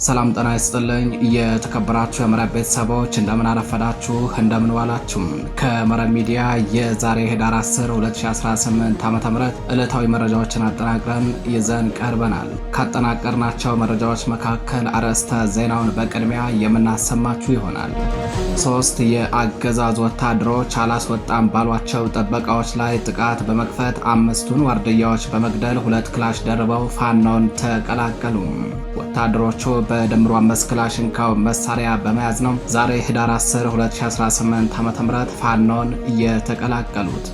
ሰላም ጤና ይስጥልኝ የተከበራችሁ የመረብ ቤተሰቦች እንደምን አረፈዳችሁ እንደምን ዋላችሁ። ከመረብ ሚዲያ የዛሬ ህዳር 10 2018 ዓ.ም ዕለታዊ መረጃዎችን አጠናቅረን ይዘን ቀርበናል። ካጠናቀርናቸው መረጃዎች መካከል አርዕስተ ዜናውን በቅድሚያ የምናሰማችሁ ይሆናል። 3 የአገዛዝ ወታደሮች አላስወጣም ባሏቸው ጥበቃዎች ላይ ጥቃት በመክፈት 5ቱን ዋርድያዎች በመግደል 2 ክላሽ ደርበው ፋኖን ተቀላቀሉ። ወታደሮቹ በድምሩ 5 ክላሽንኮቭ መሳሪያ በመያዝ ነው ዛሬ ህዳር 10 2018 ዓ.ም ፋኖን የተቀላቀሉት።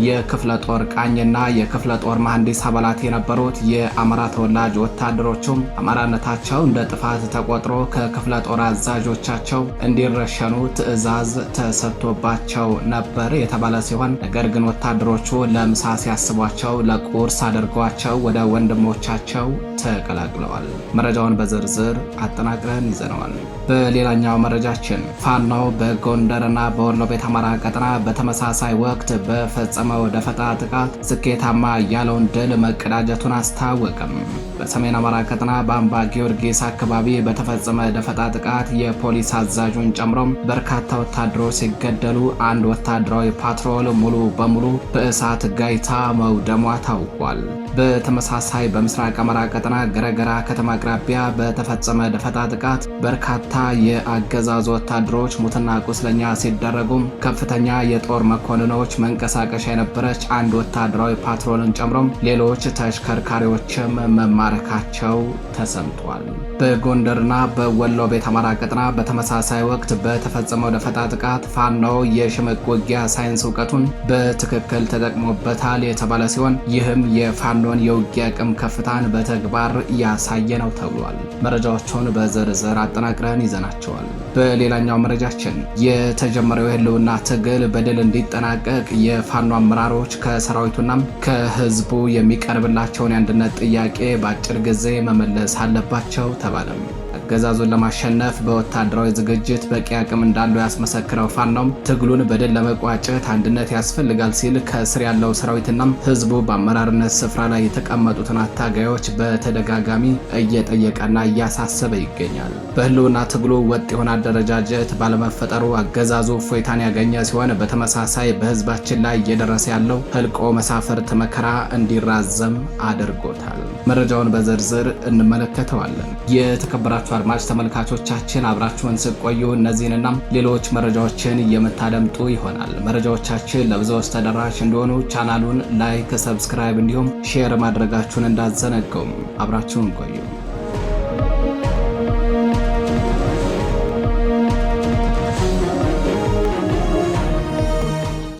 የክፍለ ጦር ቃኝና የክፍለ ጦር መሐንዲስ አባላት የነበሩት የአማራ ተወላጅ ወታደሮቹም አማራነታቸው እንደ ጥፋት ተቆጥሮ ከክፍለ ጦር አዛዦቻቸው እንዲረሸኑ ትዕዛዝ ተሰጥቶባቸው ነበር የተባለ ሲሆን ነገር ግን ወታደሮቹ ለምሳ ሲያስቧቸው ለቁርስ አድርገዋቸው ወደ ወንድሞቻቸው ተቀላቅለዋል። መረጃውን በዝርዝር አጠናቅረን ይዘነዋል። በሌላኛው መረጃችን ፋኖ በጎንደርና በወሎ ቤት አማራ ቀጠና በተመሳሳይ ወቅት በፈጸመው ደፈጣ ጥቃት ስኬታማ ያለውን ድል መቀዳጀቱን አስታወቀም። በሰሜን አማራ ቀጠና በአምባ ጊዮርጊስ አካባቢ በተፈጸመ ደፈጣ ጥቃት የፖሊስ አዛዡን ጨምሮ በርካታ ወታደሮች ሲገደሉ አንድ ወታደራዊ ፓትሮል ሙሉ በሙሉ በእሳት ጋይታ መውደሟ ታውቋል። በተመሳሳይ በምስራቅ አማራ ቀጠና ገረገራ ከተማ አቅራቢያ በተፈጸመ ደፈጣ ጥቃት በርካታ የአገዛዙ ወታደሮች ሙትና ቁስለኛ ሲደረጉም ከፍተኛ የጦር መኮንኖች መንቀሳቀሻ የነበረች አንድ ወታደራዊ ፓትሮልን ጨምሮ ሌሎች ተሽከርካሪዎችም መማረካቸው ተሰምቷል። በጎንደርና በወሎ ቤት አማራ ቀጠና በተመሳሳይ ወቅት በተፈጸመው ደፈጣ ጥቃት ፋኖ የሽምቅ ውጊያ ሳይንስ እውቀቱን በትክክል ተጠቅሞበታል የተባለ ሲሆን ይህም የፋኖን የውጊያ አቅም ከፍታን በተግባር ያሳየ ነው ተብሏል። መረጃዎቹን በዝርዝር አጠናቅረን ይዘናቸዋል። በሌላኛው መረጃችን የተጀመረው የህልውና ትግል በድል እንዲጠናቀቅ የፋኖ አመራሮች ከሰራዊቱና ከህዝቡ የሚቀርብላቸውን የአንድነት ጥያቄ በአጭር ጊዜ መመለስ አለባቸው ተባለም። አገዛዙን ለማሸነፍ በወታደራዊ ዝግጅት በቂ አቅም እንዳለው ያስመሰክረው ፋኖም ትግሉን በድል ለመቋጨት አንድነት ያስፈልጋል ሲል ከስር ያለው ሰራዊትና ህዝቡ በአመራርነት ስፍራ ላይ የተቀመጡትን አታጋዮች በተደጋጋሚ እየጠየቀና እያሳሰበ ይገኛል። በህልውና ትግሉ ወጥ የሆነ አደረጃጀት ባለመፈጠሩ አገዛዙ እፎይታን ያገኘ ሲሆን በተመሳሳይ በህዝባችን ላይ እየደረሰ ያለው ህልቆ መሳፍርት መከራ እንዲራዘም አድርጎታል። መረጃውን በዝርዝር እንመለከተዋለን። የተከበራችሁ አድማጭ ተመልካቾቻችን አብራችሁን ስትቆዩ እነዚህንና ሌሎች መረጃዎችን የምታደምጡ ይሆናል። መረጃዎቻችን ለብዙዎች ተደራሽ እንዲሆኑ ቻናሉን ላይክ፣ ሰብስክራይብ እንዲሁም ሼር ማድረጋችሁን እንዳትዘነጉም። አብራችሁን ቆዩ።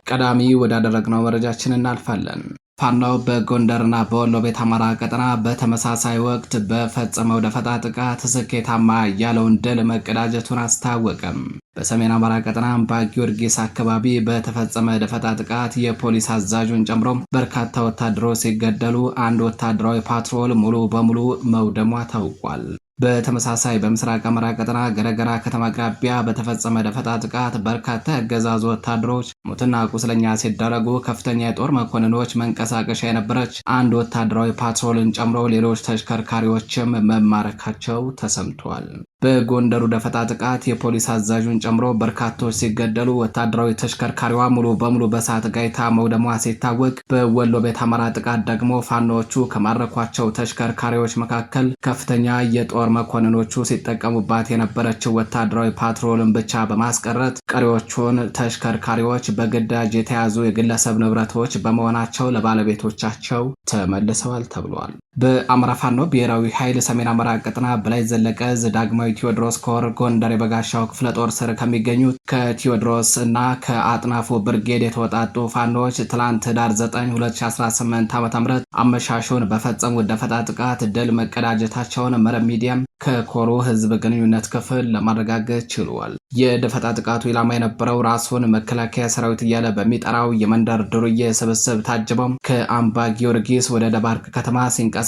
ቀዳሚ ወዳደረግነው መረጃችን እናልፋለን። ፋኖ በጎንደርና በወሎ ቤት አማራ ቀጠና በተመሳሳይ ወቅት በፈጸመው ደፈጣ ጥቃት ስኬታማ ያለውን ድል መቀዳጀቱን አስታወቀም። በሰሜን አማራ ቀጠና አምባ ጊዮርጊስ አካባቢ በተፈጸመ ደፈጣ ጥቃት የፖሊስ አዛዡን ጨምሮ በርካታ ወታደሮች ሲገደሉ አንድ ወታደራዊ ፓትሮል ሙሉ በሙሉ መውደሟ ታውቋል። በተመሳሳይ በምስራቅ አማራ ቀጠና ገረገራ ከተማ አቅራቢያ በተፈጸመ ደፈጣ ጥቃት በርካታ የአገዛዙ ወታደሮች ሙትና ቁስለኛ ሲደረጉ ከፍተኛ የጦር መኮንኖች መንቀሳቀሻ የነበረች አንድ ወታደራዊ ፓትሮልን ጨምሮ ሌሎች ተሽከርካሪዎችም መማረካቸው ተሰምቷል። በጎንደሩ ደፈጣ ጥቃት የፖሊስ አዛዡን ጨምሮ በርካቶች ሲገደሉ ወታደራዊ ተሽከርካሪዋ ሙሉ በሙሉ በእሳት ጋይታ መውደሟ ሲታወቅ፣ በወሎ ቤት አማራ ጥቃት ደግሞ ፋኖቹ ከማረኳቸው ተሽከርካሪዎች መካከል ከፍተኛ የጦር መኮንኖቹ ሲጠቀሙባት የነበረችው ወታደራዊ ፓትሮልን ብቻ በማስቀረት ቀሪዎቹን ተሽከርካሪዎች በግዳጅ የተያዙ የግለሰብ ንብረቶች በመሆናቸው ለባለቤቶቻቸው ተመልሰዋል ተብሏል። በአማራ ፋኖ ብሔራዊ ኃይል ሰሜን አማራ ቀጠና በላይ ዘለቀ ዳግማዊ ቴዎድሮስ ኮር ጎንደር የበጋሻው ክፍለ ጦር ስር ከሚገኙት ከቴዎድሮስ እና ከአጥናፉ ብርጌድ የተወጣጡ ፋኖች ትላንት ህዳር 9 2018 ዓ.ም አመሻሹን በፈጸሙት ደፈጣ ጥቃት ድል መቀዳጀታቸውን መረብ ሚዲያም ከኮሩ ህዝብ ግንኙነት ክፍል ለማረጋገጥ ችሏል። የደፈጣ ጥቃቱ ኢላማ የነበረው ራሱን መከላከያ ሰራዊት እያለ በሚጠራው የመንደር ዱርዬ ስብስብ ታጅበው ከአምባ ጊዮርጊስ ወደ ደባርቅ ከተማ ሲንቀሳቀስ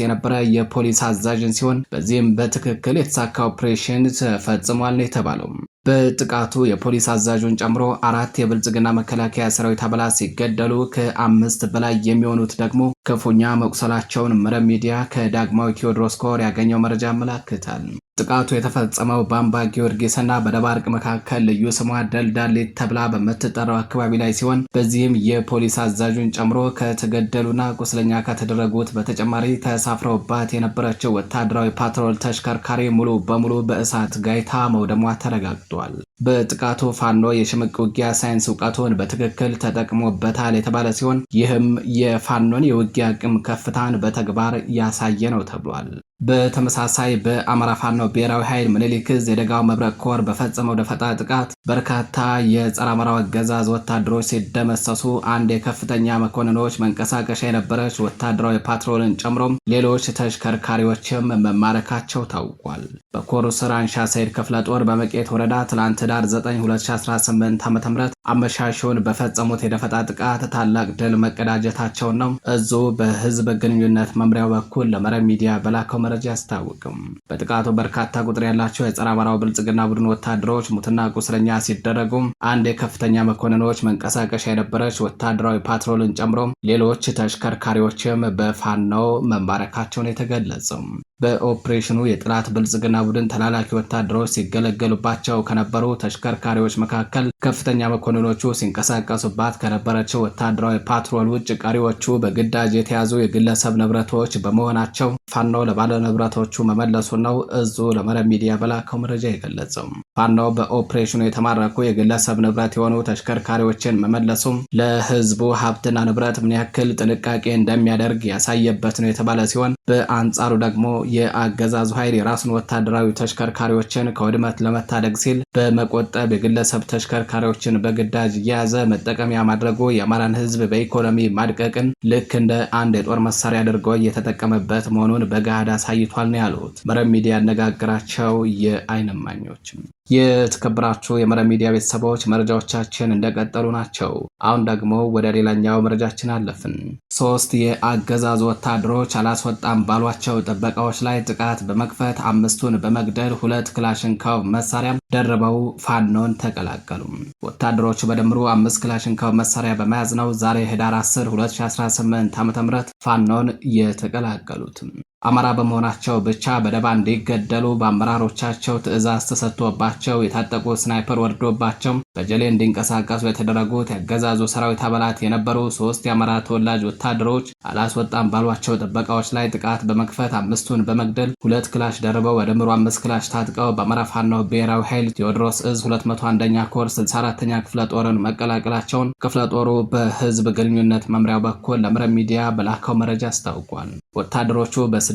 የነበረ የፖሊስ አዛዥን ሲሆን በዚህም በትክክል የተሳካ ኦፕሬሽን ተፈጽሟል ነው የተባለው። በጥቃቱ የፖሊስ አዛዡን ጨምሮ 4 የብልጽግና መከላከያ ሰራዊት አባላት ሲገደሉ ከ5 በላይ የሚሆኑት ደግሞ ክፉኛ መቁሰላቸውን መረብ ሚዲያ ከዳግማዊ ቴዎድሮስ ኮር ያገኘው መረጃ ያመላክታል። ጥቃቱ የተፈጸመው በአምባ ጊዮርጊስና በደባርቅ መካከል ልዩ ስሟ ደልዳሌት ተብላ በምትጠራው አካባቢ ላይ ሲሆን በዚህም የፖሊስ አዛዡን ጨምሮ ከተገደሉና ቁስለኛ ከተደረጉት በተጨማሪ ተሳፍረውባት የነበረችው ወታደራዊ ፓትሮል ተሽከርካሪ ሙሉ በሙሉ በእሳት ጋይታ መውደሟ ተረጋግጧል። በጥቃቱ ፋኖ የሽምቅ ውጊያ ሳይንስ እውቀቱን በትክክል ተጠቅሞበታል የተባለ ሲሆን ይህም የፋኖን የውጊያ አቅም ከፍታን በተግባር ያሳየ ነው ተብሏል። በተመሳሳይ በአማራ ፋኖ ብሔራዊ ኃይል ምኒልክ ዕዝ የደጋው መብረቅ ኮር በፈጸመው ደፈጣ ጥቃት በርካታ የጸረ አማራው አገዛዝ ወታደሮች ሲደመሰሱ አንድ የከፍተኛ መኮንኖች መንቀሳቀሻ የነበረች ወታደራዊ ፓትሮልን ጨምሮ ሌሎች ተሽከርካሪዎችም መማረካቸው ታውቋል። በኮሩ ስር አንሻ ሰይድ ክፍለ ጦር በመቄት ወረዳ ትላንት ዳር 9 2018 ዓ.ም አመሻሹን በፈጸሙት የደፈጣ ጥቃት ታላቅ ድል መቀዳጀታቸውን ነው እዙ በህዝብ ግንኙነት መምሪያው በኩል ለመረብ ሚዲያ በላከው መረጃ ያስታወቅም። በጥቃቱ በርካታ ቁጥር ያላቸው የጸረ አማራው ብልጽግና ቡድን ወታደሮች ሙትና ቁስለኛ ሲደረጉ አንድ የከፍተኛ መኮንኖች መንቀሳቀሻ የነበረች ወታደራዊ ፓትሮልን ጨምሮ ሌሎች ተሽከርካሪዎችም በፋኖ መማረካቸውን የተገለጸው። በኦፕሬሽኑ የጥላት ብልጽግና ቡድን ተላላኪ ወታደሮች ሲገለገሉባቸው ከነበሩ ተሽከርካሪዎች መካከል ከፍተኛ መኮንኖቹ ሲንቀሳቀሱባት ከነበረችው ወታደራዊ ፓትሮል ውጭ ቀሪዎቹ በግዳጅ የተያዙ የግለሰብ ንብረቶች በመሆናቸው ፋኖ ለባለ ንብረቶቹ መመለሱ ነው እዙ ለመረብ ሚዲያ በላከው መረጃ የገለጸው። ፋኖ በኦፕሬሽኑ የተማረኩ የግለሰብ ንብረት የሆኑ ተሽከርካሪዎችን መመለሱ ለህዝቡ ሀብትና ንብረት ምን ያክል ጥንቃቄ እንደሚያደርግ ያሳየበት ነው የተባለ ሲሆን በአንጻሩ ደግሞ የአገዛዙ ኃይል የራሱን ወታደራዊ ተሽከርካሪዎችን ከውድመት ለመታደግ ሲል በመቆጠብ የግለሰብ ተሽከርካሪዎችን በግዳጅ እየያዘ መጠቀሚያ ማድረጉ የአማራን ህዝብ በኢኮኖሚ ማድቀቅን ልክ እንደ አንድ የጦር መሳሪያ አድርጎ እየተጠቀመበት መሆኑን በገሃድ አሳይቷል ነው ያሉት መረብ ሚዲያ ያነጋገራቸው የዓይን እማኞች። የተከበራችሁ የመረብ ሚዲያ ቤተሰቦች መረጃዎቻችን እንደቀጠሉ ናቸው። አሁን ደግሞ ወደ ሌላኛው መረጃችን አለፍን። 3 የአገዛዙ ወታደሮች አላስወጣም ባሏቸው ጥበቃዎች ላይ ጥቃት በመክፈት 5ቱን በመግደል 2 ክላሽንኮቭ መሳሪያ ደርበው ፋኖን ተቀላቀሉ። ወታደሮቹ በድምሩ 5 ክላሽንኮቭ መሳሪያ በመያዝ ነው ዛሬ ህዳር 10 2018 ዓ.ም ፋኖን የተቀላቀሉት። አማራ በመሆናቸው ብቻ በደባ እንዲገደሉ በአመራሮቻቸው ትዕዛዝ ተሰጥቶባቸው የታጠቁ ስናይፐር ወርዶባቸው በጀሌ እንዲንቀሳቀሱ የተደረጉት ያገዛዙ ሰራዊት አባላት የነበሩ 3 የአማራ ተወላጅ ወታደሮች አላስወጣም ባሏቸው ጥበቃዎች ላይ ጥቃት በመክፈት 5ቱን በመግደል 2 ክላሽ ደርበው ወደምሩ 5 ክላሽ ታጥቀው በአማራ ፋኖ ብሔራዊ ኃይል ቴዎድሮስ ዕዝ 201ኛ ኮር 64ኛ ክፍለ ጦርን መቀላቀላቸውን ክፍለ ጦሩ በህዝብ ግንኙነት መምሪያው በኩል ለመረብ ሚዲያ በላከው መረጃ አስታውቋል። ወታደሮቹ በ6ኛ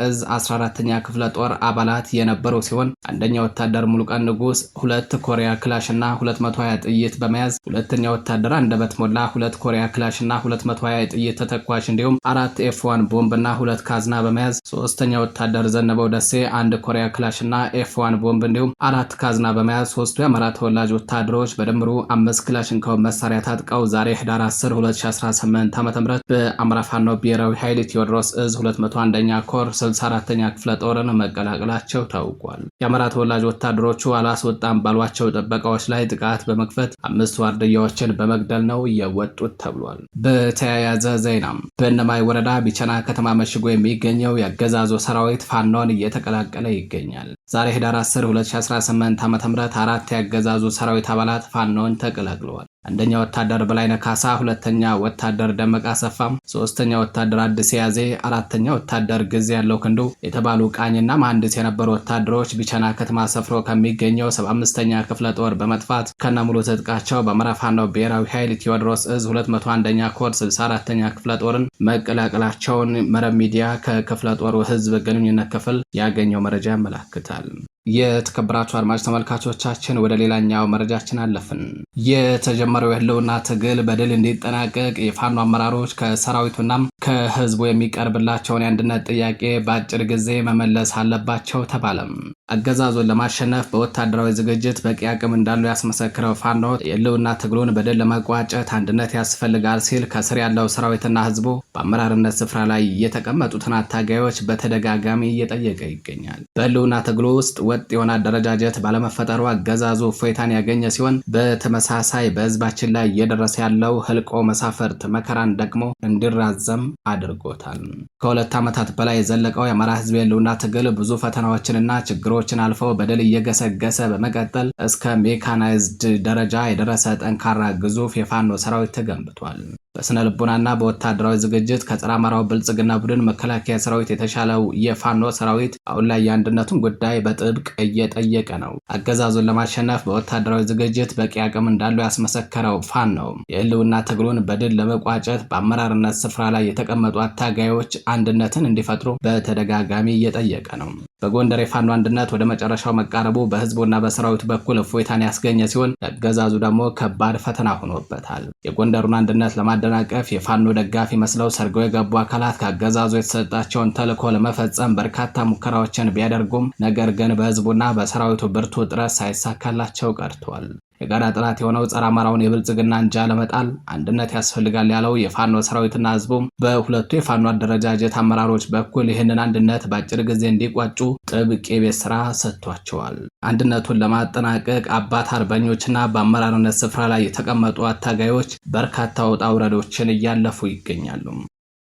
ዕዝ 14ኛ ክፍለ ጦር አባላት የነበሩ ሲሆን አንደኛ ወታደር ሙሉቀን ንጉስ 2 ኮሪያ ክላሽ እና 220 ጥይት በመያዝ ሁለተኛ ወታደር አንደበት ሞላ 2 ኮሪያ ክላሽ እና 220 ጥይት ተተኳሽ እንዲሁም 4 F1 ቦምብ እና 2 ካዝና በመያዝ ሶስተኛ ወታደር ዘነበው ደሴ 1 ኮሪያ ክላሽ እና F1 ቦምብ እንዲሁም 4 ካዝና በመያዝ 3ቱ የአማራ ተወላጅ ወታደሮች በድምሩ 5 ክላሽንኮቭ መሳሪያ ታጥቀው ዛሬ ህዳር 10 2018 ዓ.ም በአማራ ፋኖ ብሔራዊ ኃይል ቴዎድሮስ ዕዝ 201ኛ ኮር 64ኛ ክፍለ ጦርን መቀላቀላቸው ታውቋል። የአማራ ተወላጅ ወታደሮቹ አላስወጣም ባሏቸው ጥበቃዎች ላይ ጥቃት በመክፈት 5 ዋርድያዎችን በመግደል ነው የወጡት ተብሏል። በተያያዘ ዜናም በእነማይ ወረዳ ቢቸና ከተማ መሽጎ የሚገኘው የአገዛዙ ሰራዊት ፋኖን እየተቀላቀለ ይገኛል። ዛሬ ህዳር 10 2018 ዓ.ም 4 የአገዛዙ ሰራዊት አባላት ፋኖን ተቀላቅለዋል። አንደኛ ወታደር በላይነህ ካሳ፣ ሁለተኛ ወታደር ደመቃ አሰፋም፣ ሶስተኛ ወታደር አዲስ ያዜ፣ አራተኛ ወታደር ጊዜ ያለው ክንዱ የተባሉ ቃኝና መሐንዲስ የነበሩ ወታደሮች ቢቸና ከተማ ሰፍሮ ከሚገኘው 75ኛ ክፍለ ጦር በመጥፋት ከነሙሉ ትጥቃቸው በአማራ ፋኖ ብሔራዊ ኃይል ቴዎድሮስ ዕዝ 201ኛ ኮር 64ኛ ክፍለ ጦርን መቀላቀላቸውን መረብ ሚዲያ ከክፍለ ጦሩ ህዝብ ግንኙነት ክፍል ያገኘው መረጃ ያመላክታል። የተከበራችሁ አድማጭ ተመልካቾቻችን ወደ ሌላኛው መረጃችን አለፍን። የተጀመረው የህልውና ትግል በድል እንዲጠናቀቅ የፋኖ አመራሮች ከሰራዊቱና ከህዝቡ የሚቀርብላቸውን የአንድነት ጥያቄ በአጭር ጊዜ መመለስ አለባቸው ተባለም። አገዛዙን ለማሸነፍ በወታደራዊ ዝግጅት በቂ አቅም እንዳለው ያስመሰክረው ፋኖ የህልውና ትግሉን በድል ለመቋጨት አንድነት ያስፈልጋል ሲል ከስር ያለው ሰራዊትና ህዝቡ በአመራርነት ስፍራ ላይ የተቀመጡትን አታጋዮች በተደጋጋሚ እየጠየቀ ይገኛል። በህልውና ትግሉ ውስጥ ወጥ የሆነ አደረጃጀት ባለመፈጠሩ አገዛዙ እፎይታን ያገኘ ሲሆን፣ በተመሳሳይ በህዝባችን ላይ እየደረሰ ያለው ህልቆ መሳፈርት መከራን ደግሞ እንዲራዘም አድርጎታል። ከሁለት ዓመታት በላይ የዘለቀው የአማራ ህዝብ የህልውና ትግል ብዙ ፈተናዎችንና ችግሮችን አልፈው በድል እየገሰገሰ በመቀጠል እስከ ሜካናይዝድ ደረጃ የደረሰ ጠንካራ ግዙፍ የፋኖ ሰራዊት ተገንብቷል። በስነ ልቦናና በወታደራዊ ዝግጅት ከጸረ አማራው ብልጽግና ቡድን መከላከያ ሰራዊት የተሻለው የፋኖ ሰራዊት አሁን ላይ የአንድነቱን ጉዳይ በጥብቅ እየጠየቀ ነው። አገዛዙን ለማሸነፍ በወታደራዊ ዝግጅት በቂ አቅም እንዳለው ያስመሰከረው ፋኖ የህልውና ትግሉን በድል ለመቋጨት በአመራርነት ስፍራ ላይ የተቀመጡ አታጋዮች አንድነትን እንዲፈጥሩ በተደጋጋሚ እየጠየቀ ነው። በጎንደር የፋኖ አንድነት ወደ መጨረሻው መቃረቡ በህዝቡና በሰራዊቱ በኩል እፎይታን ያስገኘ ሲሆን፣ ለአገዛዙ ደግሞ ከባድ ፈተና ሆኖበታል። የጎንደሩን አንድነት ለማደናቀፍ የፋኖ ደጋፊ መስለው ሰርገው የገቡ አካላት ከአገዛዙ የተሰጣቸውን ተልዕኮ ለመፈጸም በርካታ ሙከራዎችን ቢያደርጉም ነገር ግን በህዝቡና በሰራዊቱ ብርቱ ጥረት ሳይሳካላቸው ቀርቷል። የጋራ ጥላት የሆነው ጸረ አማራውን የብልጽግና እንጃ ለመጣል አንድነት ያስፈልጋል ያለው የፋኖ ሰራዊትና ህዝቡም በሁለቱ የፋኖ አደረጃጀት አመራሮች በኩል ይህንን አንድነት በአጭር ጊዜ እንዲቋጩ ጥብቅ የቤት ስራ ሰጥቷቸዋል። አንድነቱን ለማጠናቀቅ አባት አርበኞችና በአመራርነት ስፍራ ላይ የተቀመጡ አታጋዮች በርካታ ውጣ ውረዶችን እያለፉ ይገኛሉ።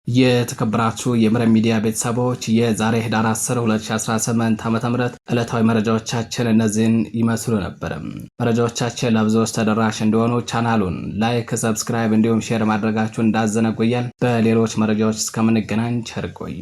የተከበራችሁ የመረብ ሚዲያ ቤተሰቦች የዛሬ ህዳር 10 2018 ዓ.ም ዕለታዊ መረጃዎቻችን እነዚህን ይመስሉ ነበር። መረጃዎቻችን ለብዙዎች ተደራሽ እንዲሆኑ ቻናሉን ላይክ፣ ሰብስክራይብ እንዲሁም ሼር ማድረጋችሁን እንዳዘነጉያል። በሌሎች መረጃዎች እስከምንገናኝ ቸር ቆዩ።